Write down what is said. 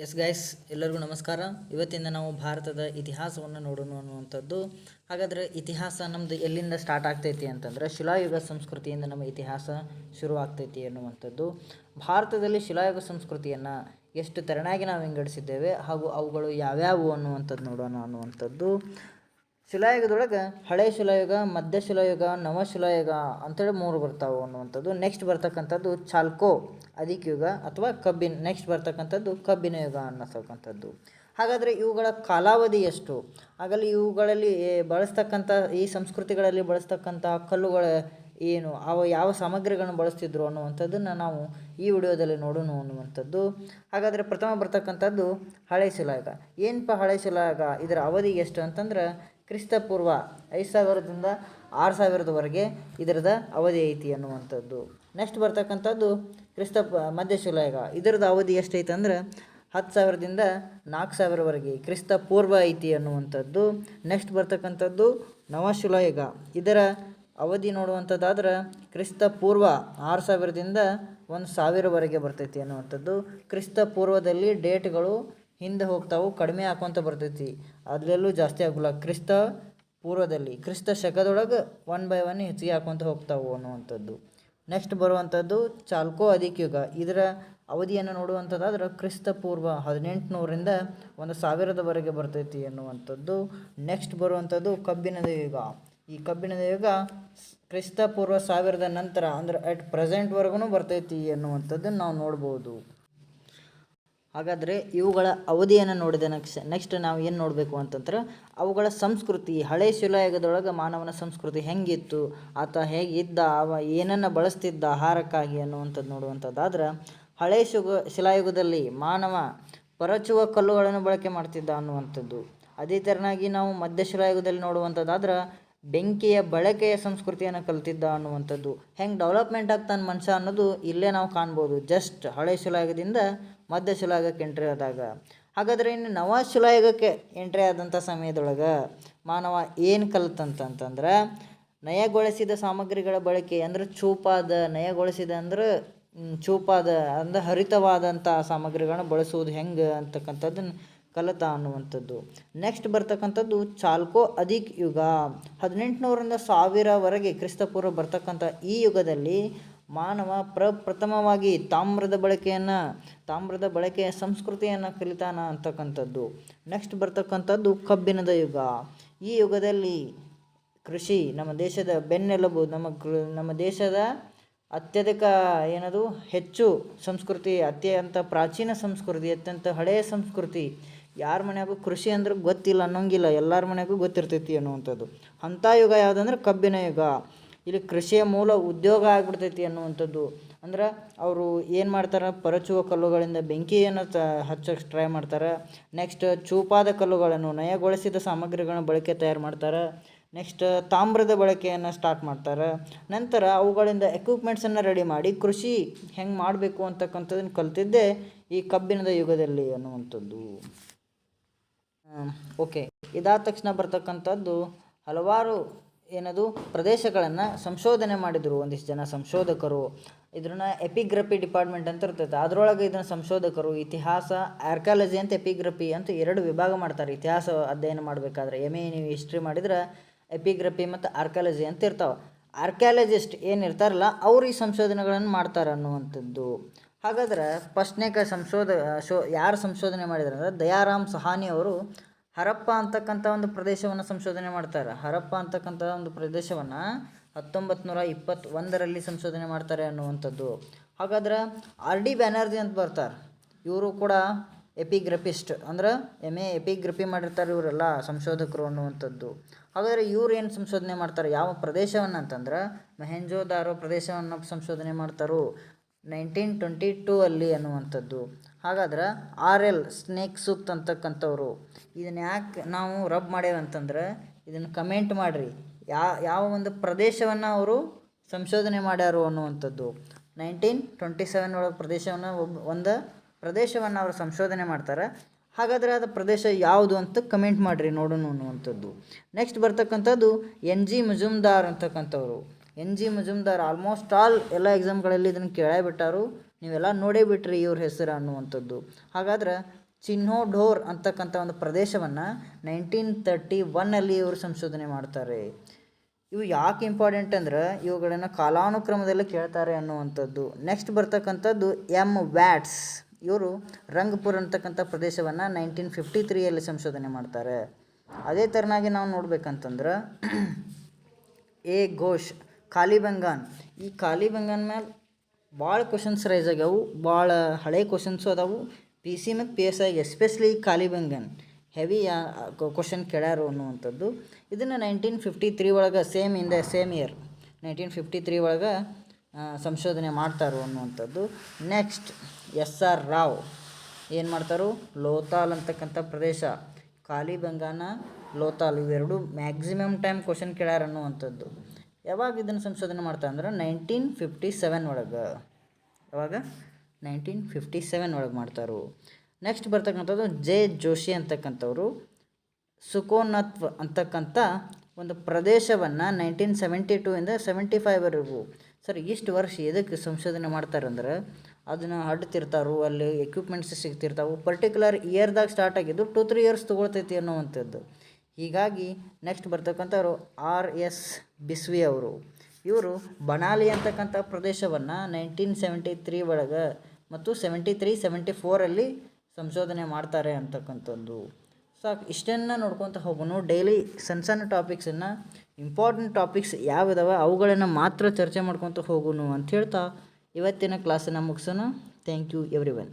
Yes guys, ಎಲ್ಲರಿಗೂ ನಮಸ್ಕಾರ. ಇವತ್ತಿಂದ ನಾವು ಭಾರತದ ಇತಿಹಾಸವನ್ನು ನೋಡೋಣ ಅನ್ನುವಂಥದ್ದು. ಹಾಗಾದರೆ ಇತಿಹಾಸ ನಮ್ಮದು ಎಲ್ಲಿಂದ ಸ್ಟಾರ್ಟ್ ಆಗ್ತೈತಿ ಅಂತಂದರೆ, ಶಿಲಾಯುಗ ಸಂಸ್ಕೃತಿಯಿಂದ ನಮ್ಮ ಇತಿಹಾಸ ಶುರು ಆಗ್ತೈತಿ ಅನ್ನುವಂಥದ್ದು. ಭಾರತದಲ್ಲಿ ಶಿಲಾಯುಗ ಸಂಸ್ಕೃತಿಯನ್ನು ಎಷ್ಟು ತೆರನಾಗಿ ನಾವು ವಿಂಗಡಿಸಿದ್ದೇವೆ ಹಾಗೂ ಅವುಗಳು ಯಾವ್ಯಾವು ಅನ್ನುವಂಥದ್ದು ನೋಡೋಣ ಅನ್ನುವಂಥದ್ದು. ಶಿಲಾಯುಗದೊಳಗೆ ಹಳೆ ಶಿಲಾಯುಗ, ಮಧ್ಯ ಶಿಲಾಯುಗ, ನವಶಿಲಾಯುಗ ಅಂತೇಳಿ 3 ಬರ್ತಾವೆ ಅನ್ನುವಂಥದ್ದು. ನೆಕ್ಸ್ಟ್ ಬರ್ತಕ್ಕಂಥದ್ದು ಚಾಲ್ಕೋ ಅಧಿಕಯುಗ ಅಥವಾ ನೆಕ್ಸ್ಟ್ ಬರ್ತಕ್ಕಂಥದ್ದು ಕಬ್ಬಿನ ಯುಗ ಅನ್ನತಕ್ಕಂಥದ್ದು. ಹಾಗಾದರೆ ಇವುಗಳ ಕಾಲಾವಧಿ ಎಷ್ಟು? ಹಾಗಲ್ಲಿ ಇವುಗಳಲ್ಲಿ ಬಳಸ್ತಕ್ಕಂಥ ಈ ಸಂಸ್ಕೃತಿಗಳಲ್ಲಿ ಬಳಸ್ತಕ್ಕಂಥ ಕಲ್ಲುಗಳ ಏನು, ಅವು ಯಾವ ಸಾಮಗ್ರಿಗಳನ್ನು ಬಳಸ್ತಿದ್ರು ಅನ್ನುವಂಥದ್ದನ್ನು ನಾವು ಈ ವಿಡಿಯೋದಲ್ಲಿ ನೋಡೋಣ ಅನ್ನುವಂಥದ್ದು. ಹಾಗಾದರೆ ಪ್ರಥಮ ಬರ್ತಕ್ಕಂಥದ್ದು ಹಳೆ ಶಿಲಾಯುಗ. ಏನಪ್ಪ ಹಳೆ ಶಿಲಾಯುಗ? ಇದರ ಅವಧಿ ಎಷ್ಟು ಅಂತಂದ್ರೆ ಕ್ರಿಸ್ತಪೂರ್ವ 5000ದಿಂದ 6000ದವರೆಗೆ ಇದರದ ಅವಧಿ ಐತಿ ಅನ್ನುವಂಥದ್ದು. ನೆಕ್ಸ್ಟ್ ಬರ್ತಕ್ಕಂಥದ್ದು ಮಧ್ಯಶಿಲಾಯುಗ. ಇದರದ ಅವಧಿ ಎಷ್ಟೈತೆ ಅಂದ್ರೆ 10,000ದಿಂದ 4,000ವರೆಗೆ ಕ್ರಿಸ್ತಪೂರ್ವ ಐತಿ ಅನ್ನುವಂಥದ್ದು. ನೆಕ್ಸ್ಟ್ ಬರ್ತಕ್ಕಂಥದ್ದು ನವಶಿಲಾಯುಗ. ಇದರ ಅವಧಿ ನೋಡುವಂಥದ್ದಾದ್ರೆ ಕ್ರಿಸ್ತಪೂರ್ವ 6,000ದಿಂದ 1,000ವರೆಗೆ ಬರ್ತೈತಿ ಅನ್ನುವಂಥದ್ದು. ಕ್ರಿಸ್ತಪೂರ್ವದಲ್ಲಿ ಡೇಟ್ಗಳು ಹಿಂದೆ ಹೋಗ್ತಾವು, ಕಡಿಮೆ ಹಾಕೊಂತ ಬರ್ತೈತಿ, ಅದರಲ್ಲೂ ಜಾಸ್ತಿ ಆಗೋಲ್ಲ. ಕ್ರಿಸ್ತ ಪೂರ್ವದಲ್ಲಿ ಕ್ರಿಸ್ತ ಶಕದೊಳಗೆ 1 by 1 ಹೆಚ್ಚಿಗೆ ಹಾಕೊಂತ ಹೋಗ್ತಾವು ಅನ್ನುವಂಥದ್ದು. ನೆಕ್ಸ್ಟ್ ಬರುವಂಥದ್ದು ಚಾಲ್ಕೋ ಅಧಿಕಯುಗ. ಇದರ ಅವಧಿಯನ್ನು ನೋಡುವಂಥದ್ದಾದ್ರೆ ಕ್ರಿಸ್ತಪೂರ್ವ 1800ರಿಂದ 1,000ದವರೆಗೆ ಬರ್ತೈತಿ ಅನ್ನುವಂಥದ್ದು. ನೆಕ್ಸ್ಟ್ ಬರುವಂಥದ್ದು ಕಬ್ಬಿಣದ ಯುಗ. ಈ ಕಬ್ಬಿಣದ ಯುಗ ಕ್ರಿಸ್ತಪೂರ್ವ 1000ದ ನಂತರ ಅಂದ್ರೆ ಅಟ್ ಪ್ರೆಸೆಂಟ್ವರೆಗೂ ಬರ್ತೈತಿ ಅನ್ನುವಂಥದ್ದನ್ನು ನಾವು ನೋಡ್ಬೋದು. ಹಾಗಾದರೆ ಇವುಗಳ ಅವಧಿಯನ್ನು ನೋಡಿದ ನೆಕ್ಸ್ಟ್ ನಾವು ಏನು ನೋಡಬೇಕು ಅಂತಂದ್ರೆ ಅವುಗಳ ಸಂಸ್ಕೃತಿ. ಹಳೆ ಶಿಲಾಯುಗದೊಳಗೆ ಮಾನವನ ಸಂಸ್ಕೃತಿ ಹೆಂಗಿತ್ತು, ಆತ ಹೇಗಿದ್ದ, ಅವ ಏನನ್ನು ಬಳಸ್ತಿದ್ದ ಆಹಾರಕ್ಕಾಗಿ ಅನ್ನುವಂಥದ್ದು ನೋಡುವಂಥದ್ದಾದ್ರೆ, ಹಳೆ ಶಿಲಾಯುಗದಲ್ಲಿ ಮಾನವ ಪರಚುವ ಕಲ್ಲುಗಳನ್ನು ಬಳಕೆ ಮಾಡ್ತಿದ್ದ ಅನ್ನುವಂಥದ್ದು. ಅದೇ ಥರನಾಗಿ ನಾವು ಮಧ್ಯಶಿಲಾಯುಗದಲ್ಲಿ ನೋಡುವಂಥದ್ದಾದ್ರೆ ಬೆಂಕಿಯ ಬಳಕೆಯ ಸಂಸ್ಕೃತಿಯನ್ನು ಕಲ್ತಿದ್ದ ಅನ್ನುವಂಥದ್ದು. ಹೆಂಗೆ ಡೆವಲಪ್ಮೆಂಟ್ ಆಗ್ತಾನೆ ಮನುಷ್ಯ ಅನ್ನೋದು ಇಲ್ಲೇ ನಾವು ಕಾಣ್ಬೋದು, ಜಸ್ಟ್ ಹಳೆ ಶಿಲಾಯುಗದಿಂದ ಮಧ್ಯಶಿಲಾಯುಗಕ್ಕೆ ಎಂಟ್ರಿ ಆದಾಗ. ಹಾಗಾದರೆ ಇನ್ನು ನವಶಿಲಾಯುಗಕ್ಕೆ ಎಂಟ್ರಿ ಆದಂಥ ಸಮಯದೊಳಗೆ ಮಾನವ ಏನು ಕಲ್ತಂತಂದ್ರೆ ನಯಗೊಳಿಸಿದ ಸಾಮಗ್ರಿಗಳ ಬಳಕೆ. ಅಂದ್ರೆ ಚೂಪಾದ ಅಂದ್ರೆ ಹರಿತವಾದಂಥ ಸಾಮಗ್ರಿಗಳನ್ನ ಬಳಸುವುದು ಹೆಂಗೆ ಅಂತಕ್ಕಂಥದ್ದನ್ನು ಕಲಿತ ಅನ್ನುವಂಥದ್ದು. ನೆಕ್ಸ್ಟ್ ಬರ್ತಕ್ಕಂಥದ್ದು ಚಾಲ್ಕೋ ಅಧಿಕ ಯುಗ. 1800ರಿಂದ 1000ವರೆಗೆ ಕ್ರಿಸ್ತಪೂರ್ವ ಬರ್ತಕ್ಕಂಥ ಈ ಯುಗದಲ್ಲಿ ಮಾನವ ಪ್ರಥಮವಾಗಿ ತಾಮ್ರದ ಬಳಕೆಯ ಸಂಸ್ಕೃತಿಯನ್ನು ಕಲಿತಾನ ಅಂತಕ್ಕಂಥದ್ದು. ನೆಕ್ಸ್ಟ್ ಬರ್ತಕ್ಕಂಥದ್ದು ಕಬ್ಬಿಣದ ಯುಗ. ಈ ಯುಗದಲ್ಲಿ ಕೃಷಿ ನಮ್ಮ ದೇಶದ ಬೆನ್ನೆಲುಬು. ನಮ್ಮ ದೇಶದ ಅತ್ಯಧಿಕ ಹೆಚ್ಚು ಸಂಸ್ಕೃತಿ, ಅತ್ಯಂತ ಪ್ರಾಚೀನ ಸಂಸ್ಕೃತಿ, ಅತ್ಯಂತ ಹಳೆಯ ಸಂಸ್ಕೃತಿ. ಯಾರ ಮನೆಯಾಗೂ ಕೃಷಿ ಅಂದ್ರೆ ಗೊತ್ತಿಲ್ಲ ಅನ್ನೋಂಗಿಲ್ಲ, ಎಲ್ಲರ ಮನೆಯಾಗೂ ಗೊತ್ತಿರ್ತೈತಿ ಅನ್ನುವಂಥದ್ದು. ಅಂಥ ಯುಗ ಯಾವುದಂದ್ರೆ ಕಬ್ಬಿನ ಯುಗ. ಇಲ್ಲಿ ಕೃಷಿಯ ಮೂಲ ಉದ್ಯೋಗ ಆಗಿಬಿಡ್ತೈತಿ ಅನ್ನುವಂಥದ್ದು. ಅಂದ್ರೆ ಅವರು ಏನು ಮಾಡ್ತಾರೆ, ಪರಚುವ ಕಲ್ಲುಗಳಿಂದ ಬೆಂಕಿಯನ್ನು ಹಚ್ಚಕ್ಕೆ ಟ್ರೈ ಮಾಡ್ತಾರೆ. ನೆಕ್ಸ್ಟ್ ಚೂಪಾದ ಕಲ್ಲುಗಳನ್ನು, ನಯಗೊಳಿಸಿದ ಸಾಮಗ್ರಿಗಳನ್ನ ಬಳಕೆ ತಯಾರು ಮಾಡ್ತಾರೆ. ನೆಕ್ಸ್ಟ್ ತಾಮ್ರದ ಬಳಕೆಯನ್ನು ಸ್ಟಾರ್ಟ್ ಮಾಡ್ತಾರೆ. ನಂತರ ಅವುಗಳಿಂದ ಎಕ್ವಿಪ್ಮೆಂಟ್ಸನ್ನು ರೆಡಿ ಮಾಡಿ ಕೃಷಿ ಹೆಂಗೆ ಮಾಡಬೇಕು ಅಂತಕ್ಕಂಥದ್ದನ್ನು ಕಲ್ತಿದ್ದೇ ಈ ಕಬ್ಬಿಣದ ಯುಗದಲ್ಲಿ ಅನ್ನುವಂಥದ್ದು. ಓಕೆ, ಇದಾದ ತಕ್ಷಣ ಬರ್ತಕ್ಕಂಥದ್ದು ಹಲವಾರು ಪ್ರದೇಶಗಳನ್ನು ಸಂಶೋಧನೆ ಮಾಡಿದರು ಒಂದಿಷ್ಟು ಜನ ಸಂಶೋಧಕರು. ಇದನ್ನ ಎಪಿಗ್ರಫಿ ಡಿಪಾರ್ಟ್ಮೆಂಟ್ ಅಂತ ಇರ್ತೈತೆ, ಅದರೊಳಗೆ ಇದನ್ನು ಸಂಶೋಧಕರು ಇತಿಹಾಸ, ಆರ್ಕಿಯಾಲಜಿ ಅಂತ ಎಪಿಗ್ರಫಿ ಅಂತ 2 ವಿಭಾಗ ಮಾಡ್ತಾರೆ. ಇತಿಹಾಸ ಅಧ್ಯಯನ ಮಾಡಬೇಕಾದ್ರೆ ನೀವು ಹಿಸ್ಟ್ರಿ ಮಾಡಿದ್ರೆ ಎಪಿಗ್ರಫಿ ಮತ್ತು ಆರ್ಕಿಯಾಲಜಿ ಅಂತ ಇರ್ತಾವೆ. ಆರ್ಕಿಯಾಲಜಿಸ್ಟ್ ಏನಿರ್ತಾರಲ್ಲ ಅವ್ರು ಈ ಸಂಶೋಧನೆಗಳನ್ನು ಮಾಡ್ತಾರೆ ಅನ್ನುವಂಥದ್ದು. ಹಾಗಾದ್ರೆ ಫಸ್ಟ್ನೇಕ ಯಾರು ಸಂಶೋಧನೆ ಮಾಡಿದ್ರು ಅಂದರೆ ದಯಾರಾಮ್ ಸಹಾನಿ ಅವರು ಹರಪ್ಪ ಅಂತಕ್ಕಂಥ ಒಂದು ಪ್ರದೇಶವನ್ನು ಸಂಶೋಧನೆ ಮಾಡ್ತಾರೆ. ಹರಪ್ಪ ಅಂತಕ್ಕಂಥ ಒಂದು ಪ್ರದೇಶವನ್ನು 1921ರಲ್ಲಿ ಸಂಶೋಧನೆ ಮಾಡ್ತಾರೆ ಅನ್ನುವಂಥದ್ದು. ಹಾಗಾದ್ರೆ RD ಬ್ಯಾನರ್ಜಿ ಅಂತ ಬರ್ತಾರೆ, ಇವರು ಕೂಡ ಎಪಿಗ್ರಫಿಸ್ಟ್, ಅಂದ್ರೆ ಎಪಿಗ್ರಫಿ ಮಾಡಿರ್ತಾರೆ ಇವರೆಲ್ಲ ಸಂಶೋಧಕರು ಅನ್ನುವಂಥದ್ದು. ಹಾಗಾದರೆ ಇವ್ರು ಏನು ಸಂಶೋಧನೆ ಮಾಡ್ತಾರೆ, ಯಾವ ಪ್ರದೇಶವನ್ನು ಅಂತಂದ್ರೆ ಮೊಹೆಂಜೊದಾರೋ ಪ್ರದೇಶವನ್ನು ಸಂಶೋಧನೆ ಮಾಡ್ತಾರೋ 1922 ಅನ್ನುವಂಥದ್ದು. ಹಾಗಾದ್ರೆ RL ಸ್ನೇಕ್ ಸೂಪ್ ಅಂತಕ್ಕಂಥವ್ರು ಇದನ್ನು ಯಾಕೆ ನಾವು ರಬ್ ಮಾಡ್ಯಾವ ಅಂತಂದ್ರೆ ಇದನ್ನು ಕಮೆಂಟ್ ಮಾಡಿರಿ, ಯಾವ ಒಂದು ಪ್ರದೇಶವನ್ನು ಅವರು ಸಂಶೋಧನೆ ಮಾಡ್ಯಾರು ಅನ್ನುವಂಥದ್ದು. 1927 ಒಳಗೆ ಪ್ರದೇಶವನ್ನು ಅವರು ಸಂಶೋಧನೆ ಮಾಡ್ತಾರೆ. ಹಾಗಾದರೆ ಅದು ಪ್ರದೇಶ ಯಾವುದು ಅಂತ ಕಮೆಂಟ್ ಮಾಡಿರಿ ನೋಡೋಣ ಅನ್ನುವಂಥದ್ದು. ನೆಕ್ಸ್ಟ್ ಬರ್ತಕ್ಕಂಥದ್ದು NG ಮಜುಮ್ದಾರ್ ಅಂತಕ್ಕಂಥವ್ರು. NG ಮಜುಮ್ದಾರ್ ಆಲ್ಮೋಸ್ಟ್ ಎಲ್ಲ ಎಕ್ಸಾಮ್ಗಳಲ್ಲಿ ಇದನ್ನು ಕೇಳೇ ಬಿಟ್ಟಾರು, ನೀವೆಲ್ಲ ನೋಡೇ ಬಿಟ್ರಿ ಇವ್ರ ಹೆಸರು ಅನ್ನುವಂಥದ್ದು. ಹಾಗಾದ್ರೆ ಚಿನ್ಹೋಢೋರ್ ಅಂತಕ್ಕಂಥ ಒಂದು ಪ್ರದೇಶವನ್ನು 1931 ಇವರು ಸಂಶೋಧನೆ ಮಾಡ್ತಾರೆ. ಇವು ಯಾಕೆ ಇಂಪಾರ್ಟೆಂಟ್ ಅಂದ್ರೆ ಇವುಗಳನ್ನು ಕಾಲಾನುಕ್ರಮದಲ್ಲಿ ಕೇಳ್ತಾರೆ ಅನ್ನುವಂಥದ್ದು. ನೆಕ್ಸ್ಟ್ ಬರ್ತಕ್ಕಂಥದ್ದು ವ್ಯಾಟ್ಸ್. ಇವರು ರಂಗಪುರ್ ಅಂತಕ್ಕಂಥ ಪ್ರದೇಶವನ್ನು 1953 ಸಂಶೋಧನೆ ಮಾಡ್ತಾರೆ. ಅದೇ ಥರನಾಗಿ ನಾವು ನೋಡ್ಬೇಕಂತಂದ್ರೆ ಘೋಷ್ ಕಾಲಿಬಂಗಾನ್. ಈ ಕಾಲಿಬಂಗಾನ್ ಮೇಲೆ ಭಾಳ ಕ್ವಶನ್ಸ್ ರೈಸ್ ಆಗ್ಯಾವು, ಭಾಳ ಹಳೆ ಕ್ವಶನ್ಸು ಅದಾವು. PC ಮತ್ತು PSI especially Kalibangan heavy question ಕೇಳ್ಯಾರು ಅನ್ನುವಂಥದ್ದು. ಇದನ್ನು 1953 ಒಳಗೆ ಸೇಮ್ ಇಯರ್ 1953 ಒಳಗೆ ಸಂಶೋಧನೆ ಮಾಡ್ತಾರೋ ಅನ್ನುವಂಥದ್ದು. ನೆಕ್ಸ್ಟ್ SR ರಾವ್ ಏನು ಮಾಡ್ತಾರೋ, ಲೋತಾಲ್ ಅಂತಕ್ಕಂಥ ಪ್ರದೇಶ, ಕಾಲಿಬಂಗಾನ, ಲೋತಾಲ್ ಇವೆರಡು ಮ್ಯಾಕ್ಸಿಮಮ್ ಟೈಮ್ ಕ್ವಶನ್ ಕೇಳ್ಯಾರ ಅನ್ನುವಂಥದ್ದು. ಯಾವಾಗ ಇದನ್ನು ಸಂಶೋಧನೆ ಮಾಡ್ತಾರೆ ಅಂದ್ರೆ 1957 ಒಳಗೆ. ಯಾವಾಗ 1957 ಒಳಗೆ ಮಾಡ್ತಾರೋ. ನೆಕ್ಸ್ಟ್ ಬರ್ತಕ್ಕಂಥದ್ದು ಜೋಶಿ ಅಂತಕ್ಕಂಥವ್ರು ಸುಕೋನತ್ವ್ ಅಂತಕ್ಕಂಥ ಒಂದು ಪ್ರದೇಶವನ್ನು 1972 75ವರೆಗೂ. ಸರ್ ಇಷ್ಟು ವರ್ಷ ಎದಕ್ಕೆ ಸಂಶೋಧನೆ ಮಾಡ್ತಾರಂದ್ರೆ ಅದನ್ನು ಅಡ್ತಿರ್ತಾರೋ, ಅಲ್ಲಿ ಎಕ್ವಿಪ್ಮೆಂಟ್ಸ್ ಸಿಗ್ತಿರ್ತಾವೆ, ಪರ್ಟಿಕ್ಯುಲರ್ ಇಯರ್ದಾಗ ಸ್ಟಾರ್ಟ್ ಆಗಿದ್ದು 2-3 ಇಯರ್ಸ್ ತೊಗೊಳ್ತೈತಿ ಅನ್ನುವಂಥದ್ದು. ಹೀಗಾಗಿ ನೆಕ್ಸ್ಟ್ ಬರ್ತಕ್ಕಂಥವ್ರು RS ಬಿಸ್ವಿ ಅವರು. ಇವರು ಬನಾಲಿ ಅಂತಕ್ಕಂಥ ಪ್ರದೇಶವನ್ನು 1973 ಒಳಗೆ ಮತ್ತು 73-74 ಸಂಶೋಧನೆ ಮಾಡ್ತಾರೆ ಅಂತಕ್ಕಂಥದ್ದು. ಸಾಕು, ಇಷ್ಟನ್ನು ನೋಡ್ಕೊತ ಹೋಗೋಣ. ಡೈಲಿ ಸಣ್ಣ ಟಾಪಿಕ್ಸನ್ನು, ಇಂಪಾರ್ಟೆಂಟ್ ಟಾಪಿಕ್ಸ್ ಯಾವಿದಾವೆ ಅವುಗಳನ್ನು ಮಾತ್ರ ಚರ್ಚೆ ಮಾಡ್ಕೊತ ಹೋಗೋಣ ಅಂತ ಹೇಳ್ತಾ ಇವತ್ತಿನ ಕ್ಲಾಸನ್ನು ಮುಗಿಸೋಣ. Thank you everyone.